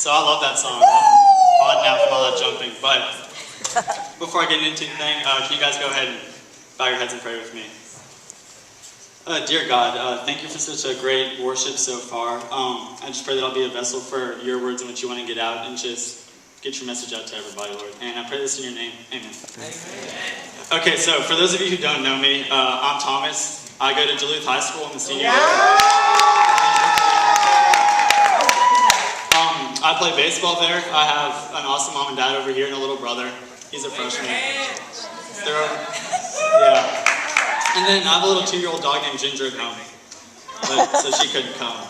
So I love that song. I'm hot now from all that jumping. But before I get into anything, can you guys go ahead and bow your heads and pray with me? Dear God, thank you for such a great worship so far. I just pray that I'll be a vessel for your words and what you want to get out, and just get your message out to everybody, Lord. And I pray this in your name. Amen. Amen. Okay, so for those of you who don't know me, I'm Thomas. I go to Duluth High School. I'm a senior. I play baseball there. I have an awesome mom and dad over here and a little brother. He's a freshman. Yeah. And then I have a little 2-year-old dog named Ginger at home, so she couldn't come.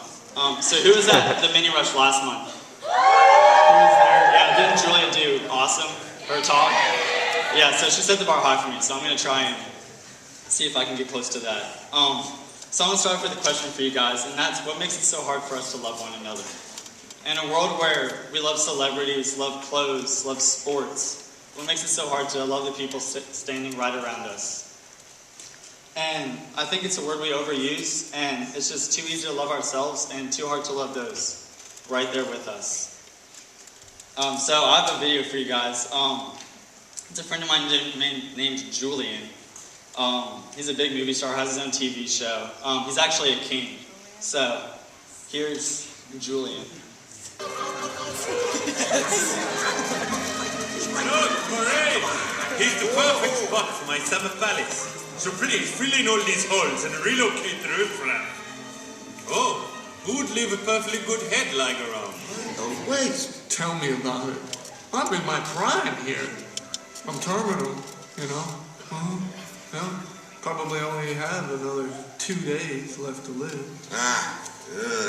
So who was at the mini rush last month? Who was there? Yeah, didn't Julia do awesome? Her talk? Yeah, so she set the bar high for me, so I'm going to try and see if I can get close to that. So I'm going to start with a question for you guys, and that's what makes it so hard for us to love one another? In a world where we love celebrities, love clothes, love sports, what makes it so hard to love the people standing right around us? And I think it's a word we overuse, and it's just too easy to love ourselves and too hard to love those right there with us. So I have a video for you guys. It's a friend of mine named Julian. He's a big movie star, has his own TV show. He's actually a king. So here's Julian. Look, parade! Here's the perfect spot for my summer palace. So please, fill in all these holes and relocate the riffraff. Oh, who would leave a perfectly good headline around? Oh, wait, tell me about it. I'm in my prime here. I'm terminal, you know. Yeah, probably only have another 2 days left to live.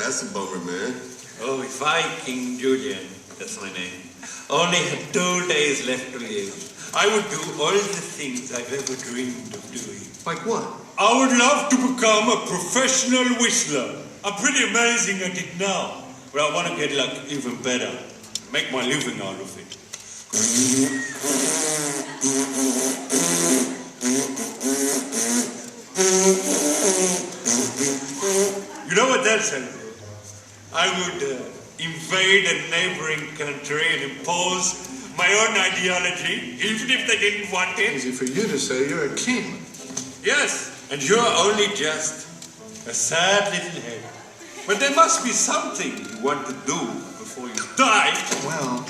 That's a bummer, man. Oh, if I, King Julian, that's my name, only had 2 days left to live, I would do all the things I've ever dreamed of doing. Like what? I would love to become a professional whistler. I'm pretty amazing at it now, but I want to get like even better. Make my living out of it. You know what that sounds like? I would invade a neighboring country and impose my own ideology, even if they didn't want it. Easy for you to say, you're a king. Yes, and you're only just a sad little head. But there must be something you want to do before you die. Well,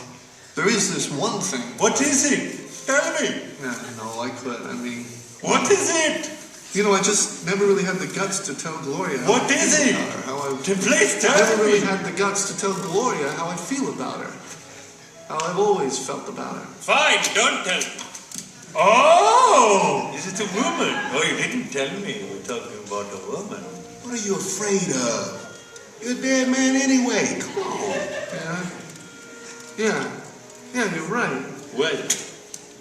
there is this one thing. What is it? Tell me. Yeah, no, I quit. I mean... What is it? You know, I just never really had the guts to tell Gloria how What I is feel it? about her. Please tell I never really me. had the guts to tell Gloria how I feel about her. How I've always felt about her. Fine, don't tell me. Oh, is it a woman? Oh, you didn't tell me you were talking about a woman. What are you afraid of? You're a dead man anyway. Come on. Yeah, you're right. Well,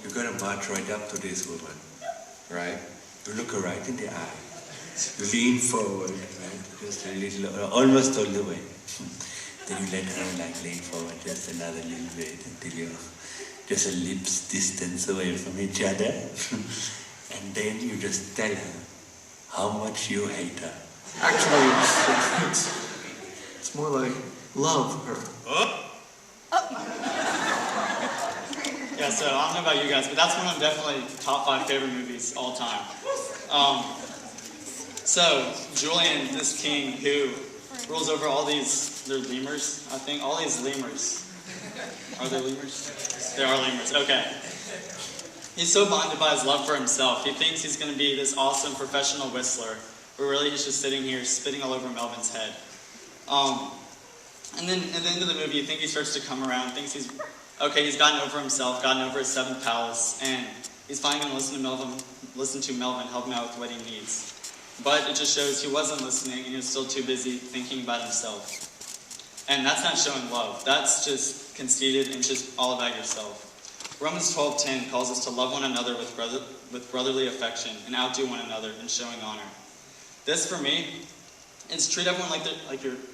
you're gonna march right up to this woman, right? You look her right in the eye. You lean forward, right? Just a little, almost all the way. Then you let her lean forward just another little bit until you're just a lips distance away from each other. And then you just tell her how much you hate her. Actually, it's more like love her. Yeah, so I don't know about you guys, but that's one of definitely top 5 favorite movies all time. So Julian, this king who rules over all these, they're lemurs, I think, all these lemurs. Are they lemurs? They are lemurs, okay. He's so blinded by his love for himself. He thinks he's going to be this awesome professional whistler, but really he's just sitting here spitting all over Melvin's head. And then at the end of the movie, you think he starts to come around, thinks he's gotten over himself, gotten over his 7th palace, and he's finally going to listen to Melvin, help him out with what he needs. But it just shows he wasn't listening, and he was still too busy thinking about himself. And that's not showing love. That's just conceited and just all about yourself. Romans 12:10 calls us to love one another with brotherly affection and outdo one another in showing honor. This, for me, is treat everyone like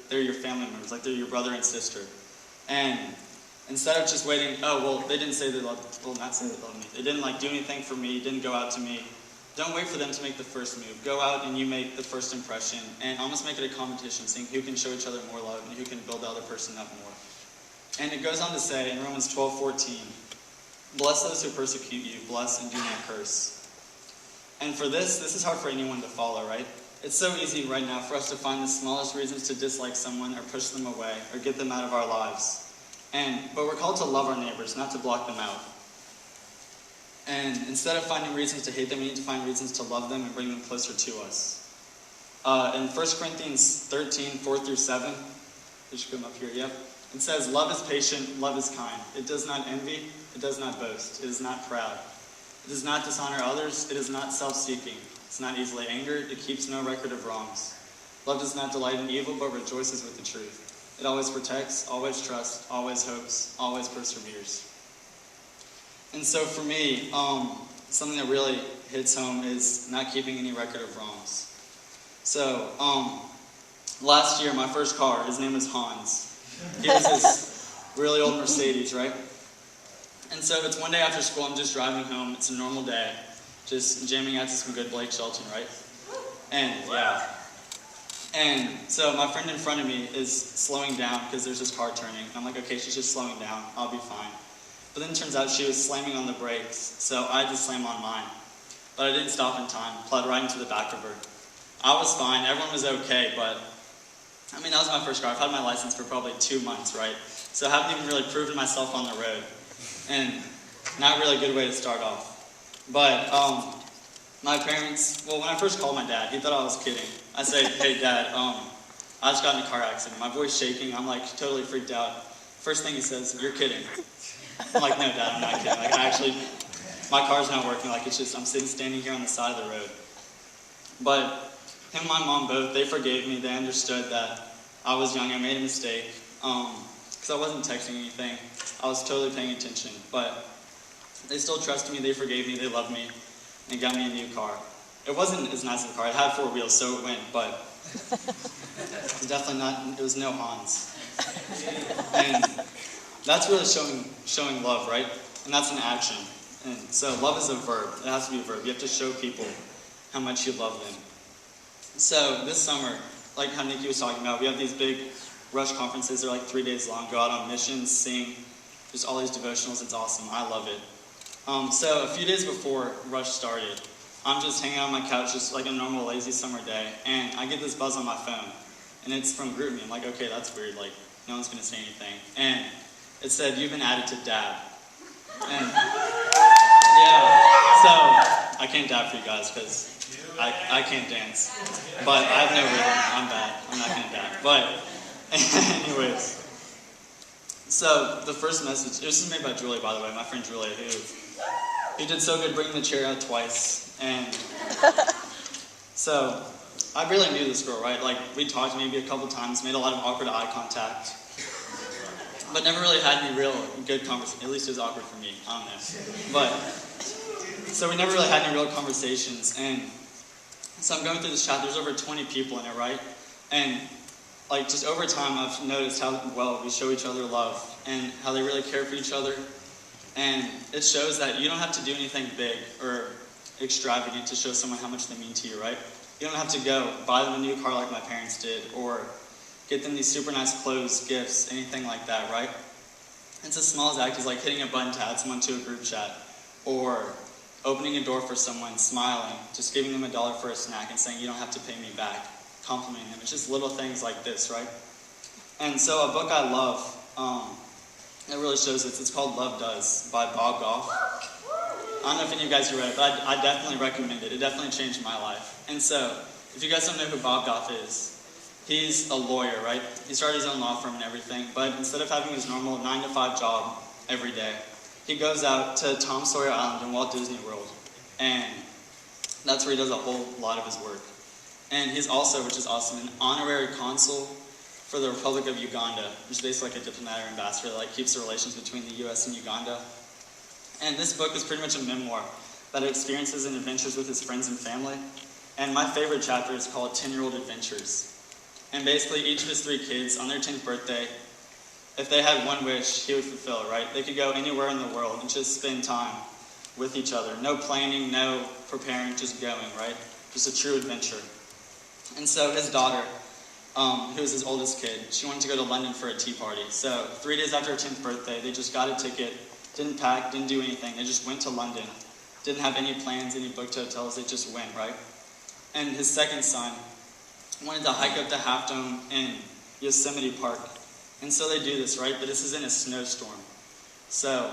they're your family members, like they're your brother and sister. And instead of just waiting, oh, well, they didn't say they loved me. Well, not say they loved me. They didn't do anything for me, didn't go out to me. Don't wait for them to make the first move. Go out and you make the first impression, and almost make it a competition, seeing who can show each other more love and who can build the other person up more. And it goes on to say in Romans 12:14, bless those who persecute you, bless and do not curse. And for this is hard for anyone to follow, right? It's so easy right now for us to find the smallest reasons to dislike someone or push them away or get them out of our lives. But we're called to love our neighbors, not to block them out. And instead of finding reasons to hate them, we need to find reasons to love them and bring them closer to us. In 1 Corinthians 13:4-7, we should come up here, yep. It says, love is patient, love is kind. It does not envy, it does not boast, it is not proud. It does not dishonor others, it is not self-seeking. It's not easily angered, it keeps no record of wrongs. Love does not delight in evil, but rejoices with the truth. It always protects, always trusts, always hopes, always perseveres. And so for me, something that really hits home is not keeping any record of wrongs. So, last year, my first car, his name was Hans. He was this really old Mercedes, right? And so it's one day after school, I'm just driving home. It's a normal day, just jamming out to some good Blake Shelton, right? And so my friend in front of me is slowing down because there's this car turning. And I'm like, okay, she's just slowing down. I'll be fine. But then it turns out she was slamming on the brakes, so I had to slam on mine. But I didn't stop in time, plowed right into the back of her. I was fine, everyone was okay, but I mean, that was my first car. I've had my license for probably 2 months, right? So I haven't even really proven myself on the road. And not really a good way to start off. But my parents, well, when I first called my dad, he thought I was kidding. I said, hey Dad, I just got in a car accident. My voice shaking, I'm like totally freaked out. First thing he says, you're kidding. I'm like, no Dad, I'm not kidding. Like my car's not working, like it's just, I'm standing here on the side of the road. But him and my mom both, they forgave me. They understood that I was young, I made a mistake. Because I wasn't texting anything. I was totally paying attention. But they still trusted me, they forgave me, they loved me, and got me a new car. It wasn't as nice of a car. It had 4 wheels, so it went, but it was definitely not, it was no Hans. And that's really showing love, right? And that's an action. And so love is a verb. It has to be a verb. You have to show people how much you love them. So this summer, like how Nikki was talking about, we have these big Rush conferences. They're like 3 days long. Go out on missions, sing, just all these devotionals. It's awesome. I love it. So a few days before Rush started, I'm just hanging out on my couch, just like a normal lazy summer day, and I get this buzz on my phone, and it's from GroupMe. I'm like, okay, that's weird. Like, no one's going to say anything. And it said, you've been added to dab. And yeah, so I can't dab for you guys because I can't dance. But I have no rhythm. I'm bad. I'm not going to dab. But anyways, so the first message, this is made by Julie, by the way, my friend Julie, who did so good bringing the chair out twice. And so I really knew this girl, right? Like, we talked maybe a couple times, made a lot of awkward eye contact, but never really had any real good conversation. At least it was awkward for me. I don't know. But so we never really had any real conversations. And so I'm going through this chat. There's over 20 people in it, right? And like just over time, I've noticed how well we show each other love and how they really care for each other. And it shows that you don't have to do anything big or extravagant to show someone how much they mean to you, right? You don't have to go buy them a new car like my parents did, or get them these super nice clothes, gifts, anything like that, right? It's as small as act as like hitting a button to add someone to a group chat, or opening a door for someone, smiling, just giving them $1 for a snack and saying you don't have to pay me back, complimenting them. It's just little things like this, right? And so a book I love, it really shows this. It's called Love Does by Bob Goff. I don't know if any of you guys have read it, but I definitely recommend it. It definitely changed my life. And so, if you guys don't know who Bob Goff is, he's a lawyer, right? He started his own law firm and everything, but instead of having his normal 9-to-5 job every day, he goes out to Tom Sawyer Island in Walt Disney World, and that's where he does a whole lot of his work. And he's also, which is awesome, an honorary consul for the Republic of Uganda, which is basically like a diplomat or ambassador that like keeps the relations between the U.S. and Uganda. And this book is pretty much a memoir about experiences and adventures with his friends and family. And my favorite chapter is called 10-Year-Old Adventures. And basically each of his 3 kids, on their 10th birthday, if they had one wish, he would fulfill it, right? They could go anywhere in the world and just spend time with each other. No planning, no preparing, just going, right? Just a true adventure. And so his daughter, who was his oldest kid. She wanted to go to London for a tea party. So 3 days after her 10th birthday, they just got a ticket, didn't pack, didn't do anything. They just went to London. Didn't have any plans, any booked hotels. They just went, right? And his second son wanted to hike up to Half Dome in Yosemite Park. And so they do this, right? But this is in a snowstorm. So,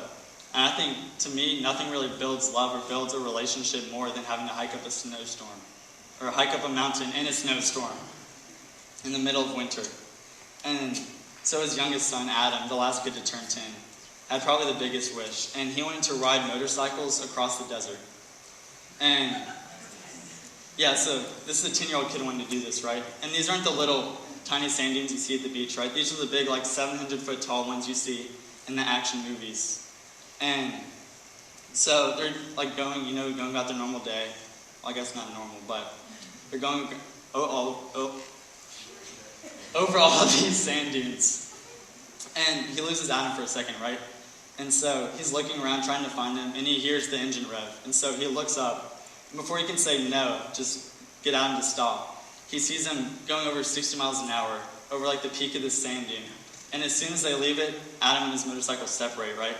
and I think, to me, nothing really builds love or builds a relationship more than having to hike up a snowstorm. Or hike up a mountain in a snowstorm in the middle of winter. And so his youngest son, Adam, the last kid to turn 10, had probably the biggest wish. And he wanted to ride motorcycles across the desert. And yeah, so this is a 10-year-old kid wanting to do this, right? And these aren't the little tiny sand dunes you see at the beach, right? These are the big, like 700-foot tall ones you see in the action movies. And so they're like going about their normal day. Well, I guess not normal, but they're going over all of these sand dunes. And he loses Adam for a second, right? And so he's looking around trying to find him, and he hears the engine rev. And so he looks up, and before he can say no, just get Adam to stop, he sees him going over 60 miles an hour over like the peak of this sand dune. And as soon as they leave it, Adam and his motorcycle separate, right?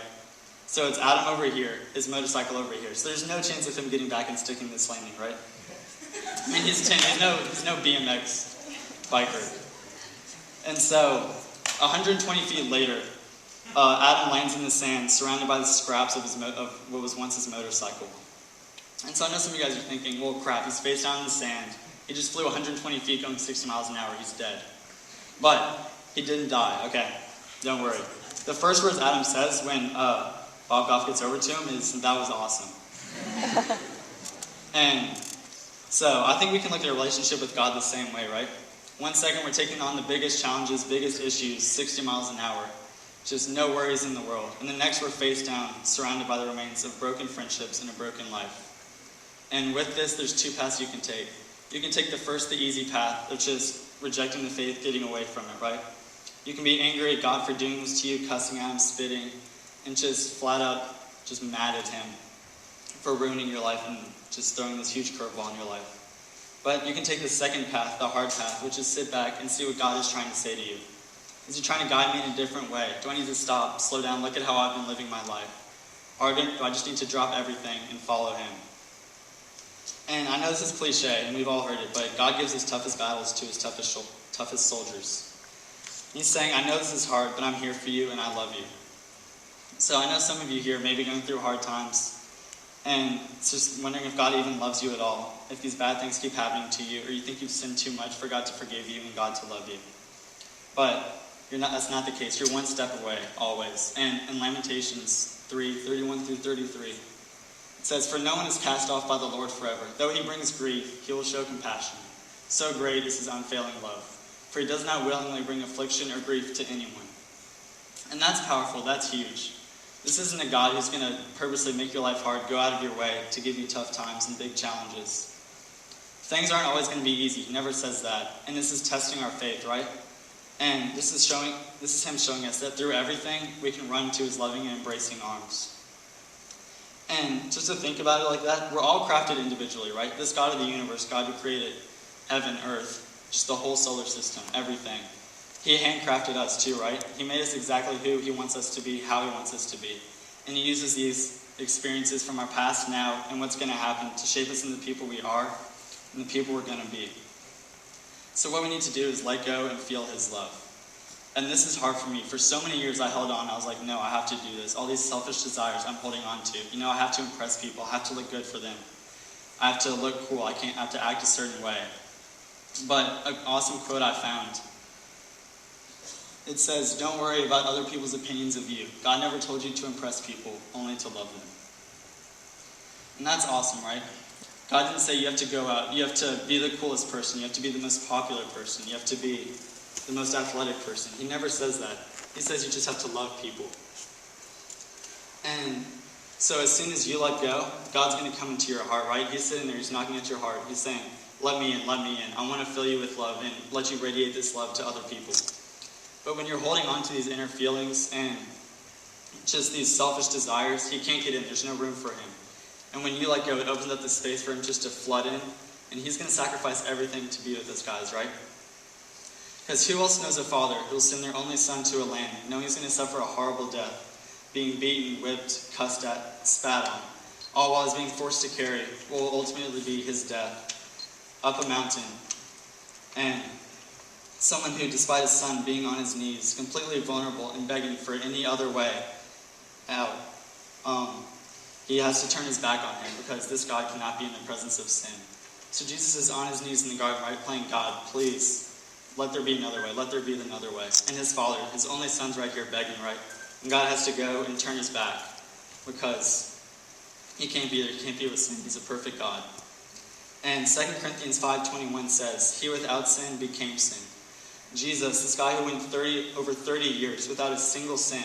So it's Adam over here, his motorcycle over here. So there's no chance of him getting back and sticking this landing, right? I mean, he's 10, he's no BMX biker. And so 120 feet later, Adam lands in the sand, surrounded by the scraps of what was once his motorcycle. And so I know some of you guys are thinking, well, crap, he's face down in the sand. He just flew 120 feet going 60 miles an hour. He's dead. But he didn't die. Okay, don't worry. The first words Adam says when Bob Goff gets over to him is, "That was awesome." And so I think we can look at a relationship with God the same way, right? 1 second we're taking on the biggest challenges, biggest issues, 60 miles an hour. Just no worries in the world. And the next we're face down, surrounded by the remains of broken friendships and a broken life. And with this, there's 2 paths you can take. You can take the first, the easy path of just rejecting the faith, getting away from it, right? You can be angry at God for doing this to you, cussing at him, spitting, and just flat out just mad at him for ruining your life and just throwing this huge curveball in your life. But you can take the second path, the hard path, which is sit back and see what God is trying to say to you. Is he trying to guide me in a different way? Do I need to stop, slow down, look at how I've been living my life? Or do I just need to drop everything and follow him? And I know this is cliche, and we've all heard it, but God gives his toughest battles to his toughest soldiers. He's saying, I know this is hard, but I'm here for you, and I love you. So I know some of you here may be going through hard times, and it's just wondering if God even loves you at all, if these bad things keep happening to you, or you think you've sinned too much for God to forgive you and God to love you. But that's not the case. You're one step away, always. And in Lamentations 3:31 through 33, it says, "For no one is cast off by the Lord forever. Though he brings grief, he will show compassion. So great is his unfailing love. For he does not willingly bring affliction or grief to anyone." And that's powerful. That's huge. This isn't a God who's going to purposely make your life hard, go out of your way to give you tough times and big challenges. Things aren't always going to be easy. He never says that. And this is testing our faith, right? And this is him showing us that through everything, we can run to his loving and embracing arms. And just to think about it like that, we're all crafted individually, right? This God of the universe, God who created heaven, earth, just the whole solar system, everything. He handcrafted us too, right? He made us exactly who he wants us to be, how he wants us to be. And he uses these experiences from our past, now, and what's going to happen to shape us into the people we are and the people we're going to be. So what we need to do is let go and feel his love. And this is hard for me. For so many years I held on. I was like, no, I have to do this. All these selfish desires I'm holding on to. I have to impress people. I have to look good for them. I have to look cool. I have to act a certain way. But an awesome quote I found. It says, "Don't worry about other people's opinions of you. God never told you to impress people, only to love them." And that's awesome, right? God didn't say you have to go out, you have to be the coolest person, you have to be the most popular person, you have to be the most athletic person. He never says that. He says you just have to love people. And so as soon as you let go, God's going to come into your heart, right? He's sitting there, he's knocking at your heart. He's saying, let me in, let me in. I want to fill you with love and let you radiate this love to other people. But when you're holding on to these inner feelings and just these selfish desires, he can't get in. There's no room for him. And when you let go, it opens up the space for him just to flood in. And he's going to sacrifice everything to be with us guys, right? Because who else knows a father who will send their only son to a land, knowing he's going to suffer a horrible death, being beaten, whipped, cussed at, spat on, all while he's being forced to carry what will ultimately be his death up a mountain. And someone who, despite his son being on his knees, completely vulnerable and begging for any other way out, he has to turn his back on him because this God cannot be in the presence of sin. So Jesus is on his knees in the garden, right, playing, God, please, let there be another way. Let there be another way. And his father, his only son's right here begging, right? And God has to go and turn his back because he can't be there. He can't be with sin. He's a perfect God. And 2 Corinthians 5:21 says, he without sin became sin. Jesus, this guy who went over 30 years without a single sin,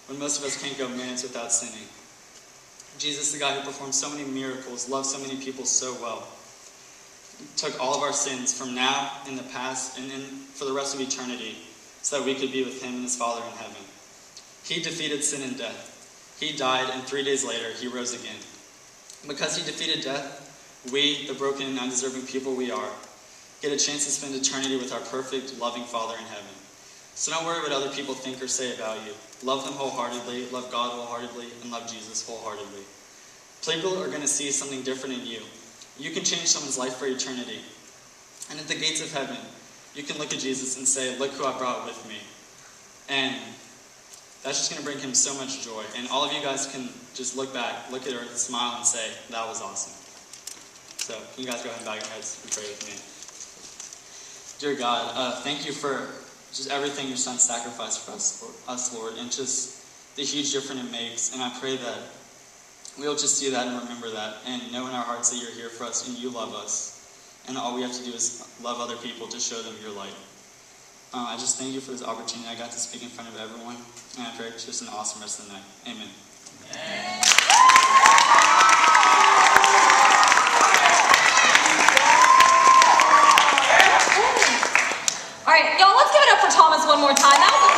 when most of us can't go minutes without sinning. Jesus, the guy who performed so many miracles, loved so many people so well, took all of our sins from now, in the past, and then for the rest of eternity, so that we could be with him and his Father in heaven. He defeated sin and death. He died, and 3 days later, he rose again. Because he defeated death, we, the broken and undeserving people we are, get a chance to spend eternity with our perfect, loving Father in heaven. So don't worry what other people think or say about you. Love them wholeheartedly, love God wholeheartedly, and love Jesus wholeheartedly. People are going to see something different in you. You can change someone's life for eternity. And at the gates of heaven, you can look at Jesus and say, look who I brought with me. And that's just going to bring him so much joy. And all of you guys can just look back, look at her, smile, and say, that was awesome. So can you guys go ahead and bow your heads and pray with me. Dear God, thank you for just everything your son sacrificed for us, Lord, and just the huge difference it makes. And I pray that we'll just see that and remember that and know in our hearts that you're here for us and you love us. And all we have to do is love other people to show them your light. I just thank you for this opportunity I got to speak in front of everyone. And I pray it's just an awesome rest of the night. Amen. All right, y'all, let's give it up for Thomas one more time. That was